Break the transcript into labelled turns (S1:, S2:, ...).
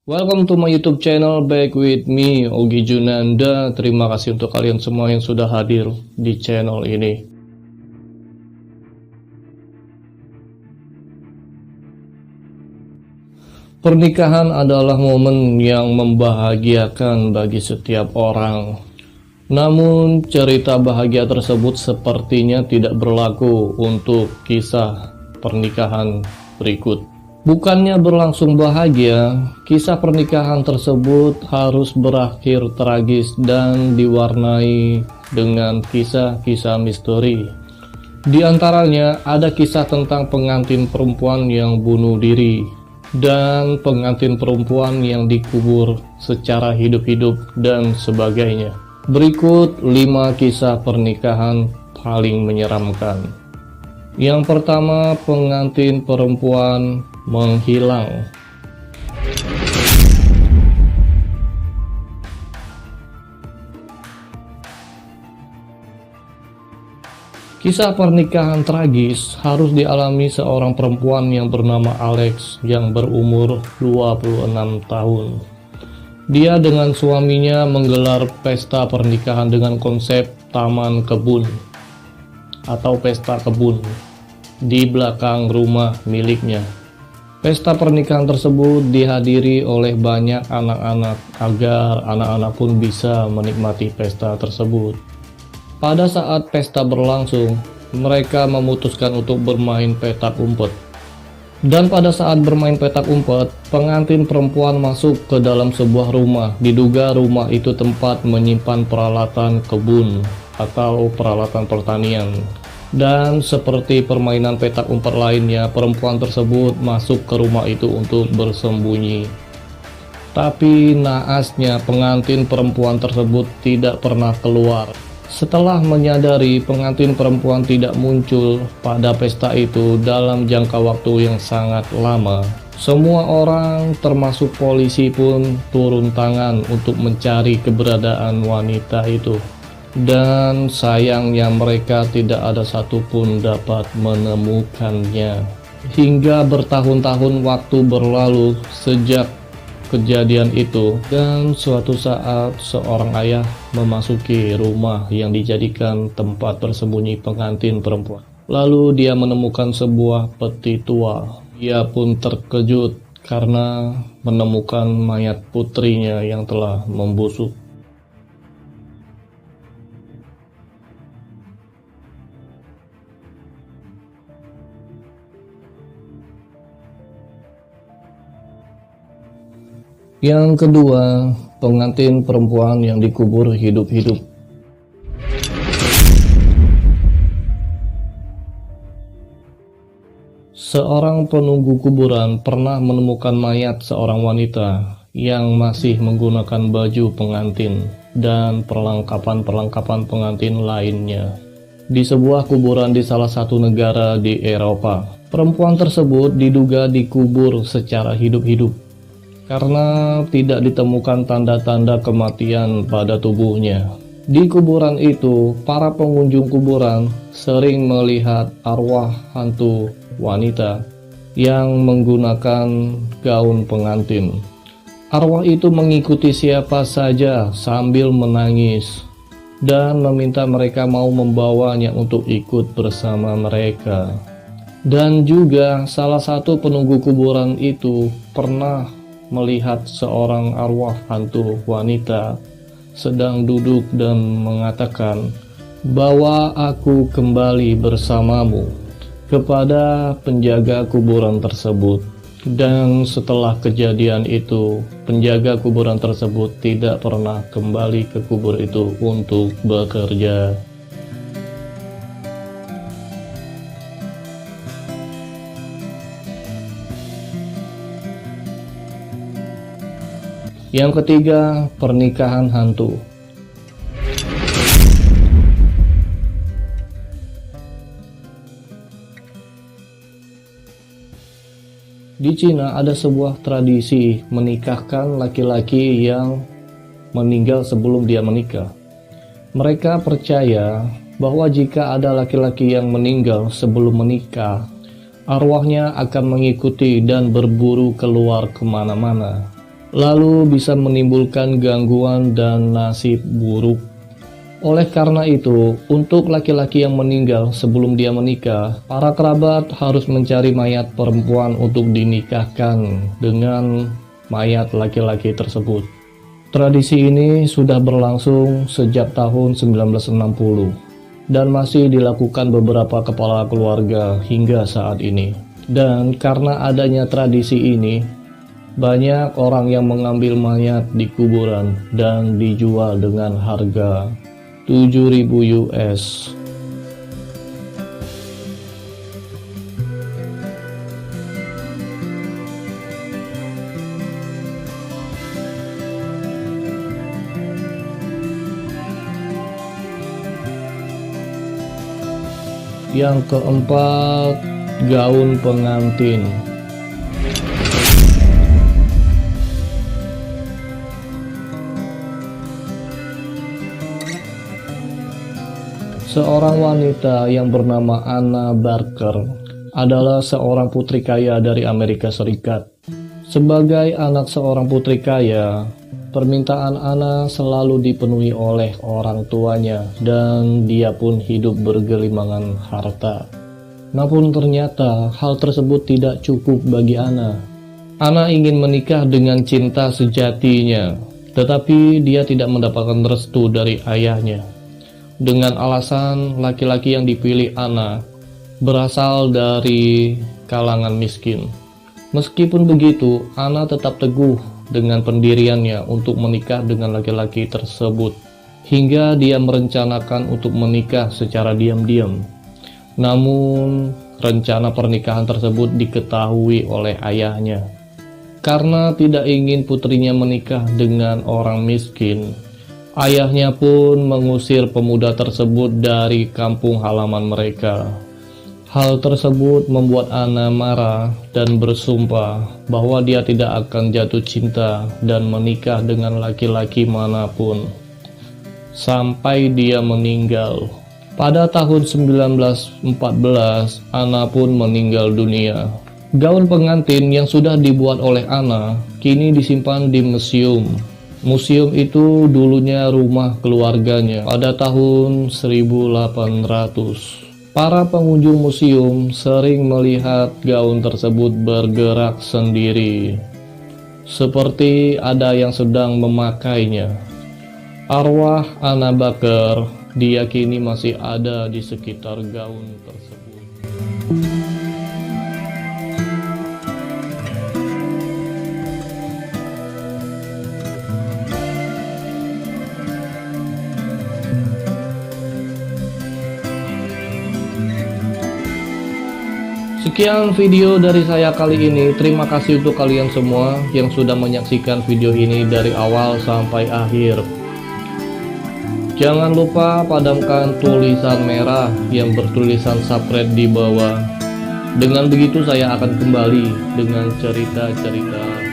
S1: Welcome to my YouTube channel, back with me, Ogi Junanda. Terima kasih untuk kalian semua yang sudah hadir di channel ini. Pernikahan adalah momen yang membahagiakan bagi setiap orang. Namun, cerita bahagia tersebut sepertinya tidak berlaku untuk kisah pernikahan berikut. Bukannya berlangsung bahagia, kisah pernikahan tersebut harus berakhir tragis dan diwarnai dengan kisah-kisah misteri. Di antaranya ada kisah tentang pengantin perempuan yang bunuh diri dan pengantin perempuan yang dikubur secara hidup-hidup dan sebagainya. Berikut 5 kisah pernikahan paling menyeramkan. Yang pertama, pengantin perempuan menghilang. Kisah pernikahan tragis harus dialami seorang perempuan yang bernama Alex yang berumur 26 tahun. Dia dengan suaminya menggelar pesta pernikahan dengan konsep taman kebun atau pesta kebun di belakang rumah miliknya. Pesta pernikahan tersebut dihadiri oleh banyak anak-anak agar anak-anak pun bisa menikmati pesta tersebut. Pada saat pesta berlangsung, mereka memutuskan untuk bermain petak umpet. Dan pada saat bermain petak umpet, pengantin perempuan masuk ke dalam sebuah rumah. Diduga rumah itu tempat menyimpan peralatan kebun atau peralatan pertanian. Dan seperti permainan petak umpet lainnya, perempuan tersebut masuk ke rumah itu untuk bersembunyi. Tapi naasnya pengantin perempuan tersebut tidak pernah keluar. Setelah menyadari pengantin perempuan tidak muncul pada pesta itu dalam jangka waktu yang sangat lama, semua orang termasuk polisi pun turun tangan untuk mencari keberadaan wanita itu. Dan sayangnya mereka tidak ada satupun dapat menemukannya. Hingga bertahun-tahun waktu berlalu sejak kejadian itu, dan suatu saat seorang ayah memasuki rumah yang dijadikan tempat bersembunyi pengantin perempuan. Lalu dia menemukan sebuah peti tua. Ia pun terkejut karena menemukan mayat putrinya yang telah membusuk. Yang kedua, pengantin perempuan yang dikubur hidup-hidup. Seorang penunggu kuburan pernah menemukan mayat seorang wanita yang masih menggunakan baju pengantin dan perlengkapan-perlengkapan pengantin lainnya di sebuah kuburan di salah satu negara di Eropa. Perempuan tersebut diduga dikubur secara hidup-hidup karena tidak ditemukan tanda-tanda kematian pada tubuhnya. Di kuburan itu, para pengunjung kuburan sering melihat arwah hantu wanita yang menggunakan gaun pengantin. Arwah itu mengikuti siapa saja sambil menangis dan meminta mereka mau membawanya untuk ikut bersama mereka. Dan juga salah satu penunggu kuburan itu pernah melihat seorang arwah hantu wanita sedang duduk dan mengatakan, "Bawa aku kembali bersamamu," kepada penjaga kuburan tersebut. Dan setelah kejadian itu, penjaga kuburan tersebut tidak pernah kembali ke kubur itu untuk bekerja. Yang ketiga, pernikahan hantu. Di Cina ada sebuah tradisi menikahkan laki-laki yang meninggal sebelum dia menikah. Mereka percaya bahwa jika ada laki-laki yang meninggal sebelum menikah, arwahnya akan mengikuti dan berburu keluar kemana-mana. lalu bisa menimbulkan gangguan dan nasib buruk. Oleh karena itu, untuk laki-laki yang meninggal sebelum dia menikah, para kerabat harus mencari mayat perempuan untuk dinikahkan dengan mayat laki-laki tersebut. Tradisi ini sudah berlangsung sejak tahun 1960 dan masih dilakukan beberapa kepala keluarga hingga saat ini. Dan karena adanya tradisi ini, banyak orang yang mengambil mayat di kuburan dan dijual dengan harga 7.000 US. Yang keempat, gaun pengantin. Seorang wanita yang bernama Anna Barker adalah seorang putri kaya dari Amerika Serikat. Sebagai anak seorang putri kaya, permintaan Anna selalu dipenuhi oleh orang tuanya dan dia pun hidup bergelimangan harta. Namun ternyata hal tersebut tidak cukup bagi Anna. Anna ingin menikah dengan cinta sejatinya, tetapi dia tidak mendapatkan restu dari ayahnya. Dengan alasan laki-laki yang dipilih Anna berasal dari kalangan miskin. Meskipun begitu, Anna tetap teguh dengan pendiriannya untuk menikah dengan laki-laki tersebut, hingga dia merencanakan untuk menikah secara diam-diam. Namun, rencana pernikahan tersebut diketahui oleh ayahnya. Karena tidak ingin putrinya menikah dengan orang miskin, ayahnya pun mengusir pemuda tersebut dari kampung halaman mereka. Hal tersebut membuat Anna marah dan bersumpah bahwa dia tidak akan jatuh cinta dan menikah dengan laki-laki manapun sampai dia meninggal. Pada tahun 1914, Anna pun meninggal dunia. Gaun pengantin yang sudah dibuat oleh Anna kini disimpan di museum. Museum itu dulunya rumah keluarganya pada tahun 1800. Para pengunjung museum sering melihat gaun tersebut bergerak sendiri, seperti ada yang sedang memakainya. Arwah Anna Barker diyakini masih ada di sekitar gaun tersebut. Sekian video dari saya kali ini. Terima kasih untuk kalian semua yang sudah menyaksikan video ini dari awal sampai akhir. Jangan lupa padamkan tulisan merah yang bertulisan subscribe di bawah. Dengan begitu saya akan kembali dengan cerita-cerita